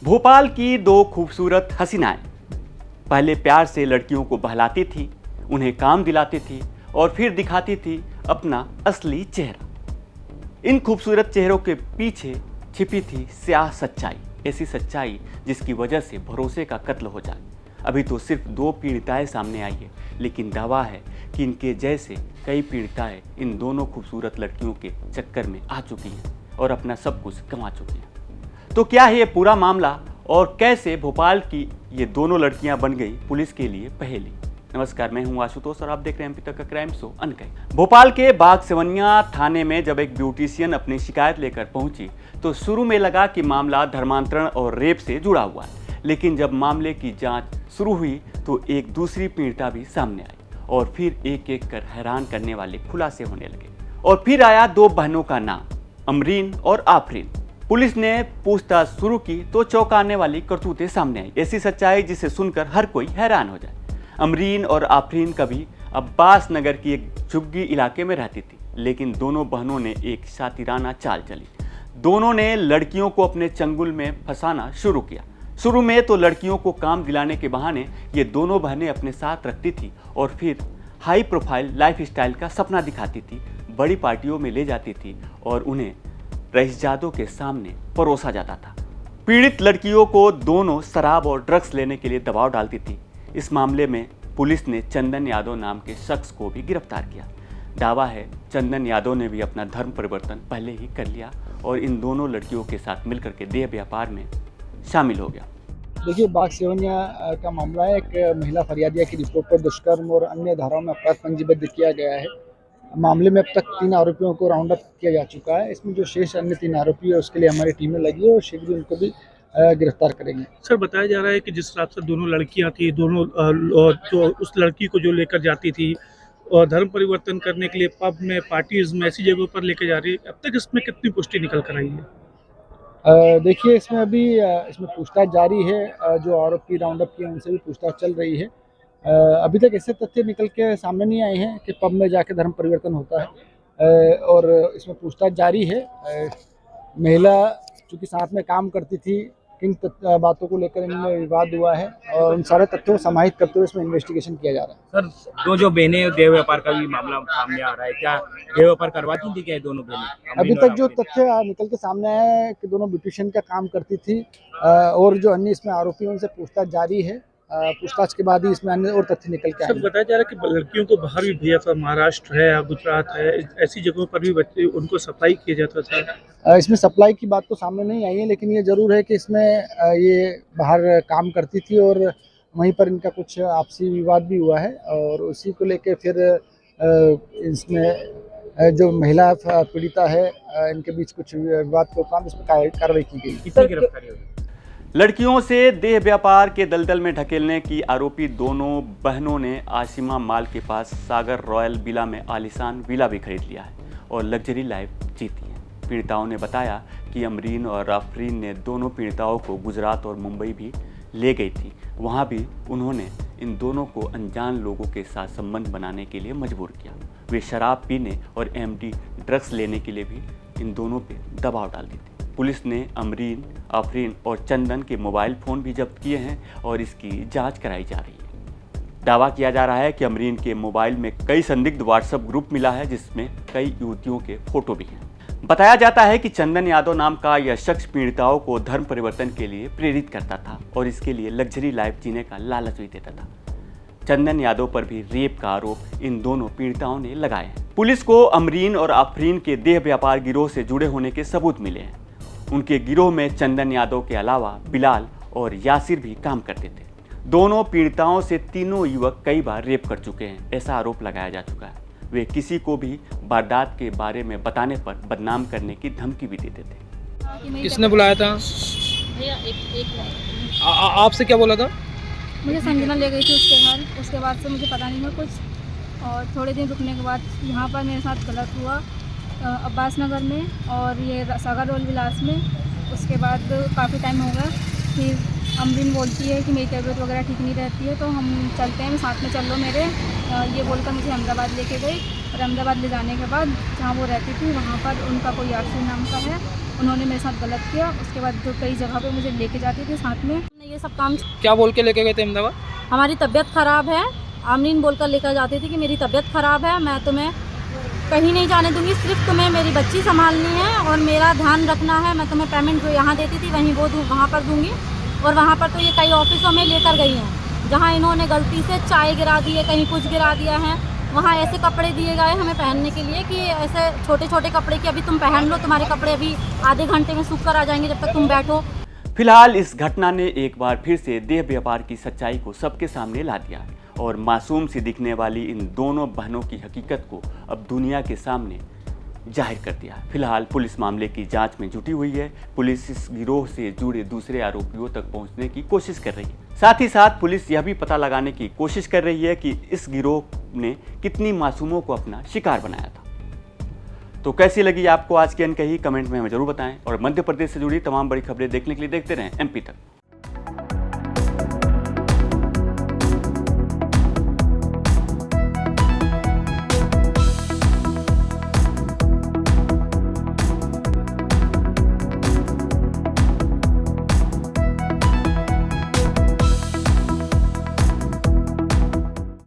भोपाल की दो खूबसूरत हसीनाएं पहले प्यार से लड़कियों को बहलाती थी, उन्हें काम दिलाती थी और फिर दिखाती थी अपना असली चेहरा। इन खूबसूरत चेहरों के पीछे छिपी थी स्याह सच्चाई, ऐसी सच्चाई जिसकी वजह से भरोसे का कत्ल हो जाए। अभी तो सिर्फ दो पीड़िताएं सामने आई है, लेकिन दावा है कि इनके जैसे कई पीड़िताएं इन दोनों खूबसूरत लड़कियों के चक्कर में आ चुकी हैं और अपना सब कुछ गंवा चुकी हैं। तो क्या है ये पूरा मामला और कैसे भोपाल की ये दोनों लड़कियां बन गई पुलिस के लिए पहेली। नमस्कार, मैं हूं आशुतोष और आप देख रहे हैं अभी तक का क्राइम शो अनकही। भोपाल के बाग सेवनिया थाने में जब एक ब्यूटिशियन अपनी शिकायत लेकर पहुंची तो शुरू में लगा कि मामला धर्मांतरण और रेप से जुड़ा हुआ है, लेकिन जब मामले की जांच शुरू हुई तो एक दूसरी पीड़िता भी सामने आई और फिर एक एक कर हैरान करने वाले खुलासे होने लगे। और फिर आया दो बहनों का नाम, अमरीन और आफरीन। पुलिस ने पूछताछ शुरू की तो चौंकाने वाली करतूतें सामने आई, ऐसी सच्चाई जिसे सुनकर हर कोई हैरान हो जाए। अमरीन और आफरीन कभी अब्बास नगर की एक झुग्गी इलाके में रहती थी, लेकिन दोनों बहनों ने एक शातिराना चाल चली। दोनों ने लड़कियों को अपने चंगुल में फंसाना शुरू किया। शुरू में तो लड़कियों को काम दिलाने के बहाने ये दोनों बहनें अपने साथ रखती थी और फिर हाई प्रोफाइल लाइफस्टाइल का सपना दिखाती थी, बड़ी पार्टियों में ले जाती थी और उन्हें रईसजादों के सामने परोसा जाता था। पीड़ित लड़कियों को दोनों शराब और ड्रग्स लेने के लिए दबाव डालती थी। इस मामले में पुलिस ने चंदन यादव नाम के शख्स को भी गिरफ्तार किया। दावा है चंदन यादव ने भी अपना धर्म परिवर्तन पहले ही कर लिया और इन दोनों लड़कियों के साथ मिलकर के देह व्यापार में शामिल हो गया। देखिए, बाग सेवनिया का मामला है। एक महिला फरियादिया की रिपोर्ट पर दुष्कर्म और अन्य धाराओं में अपराध पंजीबद्ध किया गया है। मामले में अब तक 3 आरोपियों को राउंड अप किया जा चुका है। इसमें जो शेष अन्य 3 आरोपी है उसके लिए हमारी टीमें लगी है और शीघ्र उनको भी गिरफ्तार करेंगे। सर, बताया जा रहा है कि जिस हिसाब से दोनों लड़कियां थी, दोनों जो उस लड़की को जो लेकर जाती थी और धर्म परिवर्तन करने के लिए पब में, पार्टीज में, ऐसी जगहों पर लेकर जा रही है, अब तक इसमें कितनी पुष्टि निकल कर आई है? देखिए, इसमें अभी इसमें पूछताछ जारी है। जो आरोपी राउंड अप किए उनसे भी पूछताछ चल रही है। अभी तक ऐसे तथ्य निकल के सामने नहीं आए हैं कि पब में जाके धर्म परिवर्तन होता है। और इसमें पूछताछ जारी है। महिला चूँकि साथ में काम करती थी, किन बातों को लेकर इनमें विवाद हुआ है और उन सारे तथ्यों को समाहित करते हुए इसमें इन्वेस्टिगेशन किया जा रहा है। सर, जो बहनें देह व्यापार का भी मामला सामने आ रहा है, क्या देह व्यापार करवाती थी क्या ये दोनों बहनें? अभी तक जो तथ्य निकल के सामने आया है कि दोनों ब्यूटिशियन का काम करती थी। और जो अन्य इसमें आरोपी हैं उनसे पूछताछ जारी है। पूछताछ के बाद ही इसमें अन्य और तथ्य निकल के सर, आएंगे। बताया जा रहा है कि लड़कियों को बाहर भी भेजा था, महाराष्ट्र है या गुजरात है, ऐसी जगहों पर भी बच्चे उनको सप्लाई किया जाता था। इसमें सप्लाई की बात तो सामने नहीं आई है, लेकिन ये जरूर है कि इसमें ये बाहर काम करती थी और वहीं पर इनका कुछ आपसी विवाद भी हुआ है और उसी को लेके फिर इसमें जो महिला पीड़िता है इनके बीच कुछ विवाद के उपरांत इसमें कार्रवाई की गई। कितनी गिरफ्तारी हुई? लड़कियों से देह व्यापार के दलदल में ढकेलने की आरोपी दोनों बहनों ने आशिमा माल के पास सागर रॉयल विला में आलीशान विला भी खरीद लिया है और लग्जरी लाइफ जीती है। पीड़िताओं ने बताया कि अमरीन और आफरीन ने दोनों पीड़िताओं को गुजरात और मुंबई भी ले गई थी। वहाँ भी उन्होंने इन दोनों को अनजान लोगों के साथ संबंध बनाने के लिए मजबूर किया। वे शराब पीने और एमडी ड्रग्स लेने के लिए भी इन दोनों पे दबाव डालती थी। पुलिस ने अमरीन, आफरीन और चंदन के मोबाइल फ़ोन भी जब्त किए हैं और इसकी जांच कराई जा रही है। दावा किया जा रहा है कि अमरीन के मोबाइल में कई संदिग्ध व्हाट्सएप ग्रुप मिला है जिसमें कई युवतियों के फोटो भी हैं। बताया जाता है कि चंदन यादव नाम का यह शख्स पीड़िताओं को धर्म परिवर्तन के लिए प्रेरित करता था और इसके लिए लग्जरी लाइफ जीने का लालच भी देता था। चंदन यादव पर भी रेप का आरोप इन दोनों पीड़िताओं ने लगाए हैं। पुलिस को अमरीन और आफरीन के देह व्यापार गिरोह से जुड़े होने के सबूत मिले हैं। उनके गिरोह में चंदन यादव के अलावा बिलाल और यासिर भी काम करते थे। दोनों पीड़िताओं से तीनों युवक कई बार रेप कर चुके हैं, ऐसा आरोप लगाया जा चुका है। वे किसी को भी वारदात के बारे में बताने पर बदनाम करने की धमकी भी देते थे। किसने बुलाया था? भैया एक मिनट। आपसे क्या बोला था? मुझे संजना ले गई थी उसके घर। उसके बाद से मुझे पता नहीं है कुछ और थोड़े दिन रुकने के बाद यहाँ पर मेरे साथ गलत हुआ अब्बास नगर में और ये सागर रोल विलास में। उसके बाद काफ़ी टाइम हो गया, फिर अमरीन बोलती है कि मेरी तबीयत वगैरह ठीक नहीं रहती है, तो हम चलते हैं, साथ में चल लो मेरे। ये बोलकर मुझे अहमदाबाद लेके गई, और अहमदाबाद ले जाने के बाद जहाँ वो रहती थी वहाँ पर उनका कोई यासीन नाम का है, उन्होंने मेरे साथ गलत किया। उसके बाद जो कई जगह पे मुझे लेके जाती थी साथ में, ये सब काम। क्या बोल के लेके गए थे अहमदाबाद? हमारी तबीयत ख़राब है, अमरीन बोलकर लेकर जाती थी कि मेरी तबीयत ख़राब है, मैं तुम्हें कहीं नहीं जाने दूंगी, सिर्फ तुम्हें मेरी बच्ची संभालनी है और मेरा ध्यान रखना है। मैं तुम्हें पेमेंट जो यहाँ देती थी वहीं वो वहाँ पर दूंगी। और वहाँ पर तो ये कई ऑफिसों में लेकर गई हैं जहाँ इन्होंने गलती से चाय गिरा दी है, कहीं कुछ गिरा दिया है। वहाँ ऐसे कपड़े दिए गए हमें पहनने के लिए कि ऐसे छोटे छोटे कपड़े कि अभी तुम पहन लो, तुम्हारे कपड़े अभी आधे घंटे में सूख कर आ जाएंगे जब तक तुम बैठो। फिलहाल इस घटना ने एक बार फिर से देह व्यापार की सच्चाई को सबके सामने ला दिया है और मासूम सी दिखने वाली इन दोनों बहनों की हकीकत को अब दुनिया के सामने जाहिर कर दिया है। फिलहाल पुलिस मामले की जांच में जुटी हुई है। पुलिस इस गिरोह से जुड़े दूसरे आरोपियों तक पहुंचने की कोशिश कर रही है। साथ ही साथ पुलिस यह भी पता लगाने की कोशिश कर रही है कि इस गिरोह ने कितनी मासूमों को अपना शिकार बनाया था। तो कैसी लगी आपको आज की अनकही, कमेंट में हमें जरूर बताएं और मध्य प्रदेश से जुड़ी तमाम बड़ी खबरें देखने के लिए देखते रहें MP तक।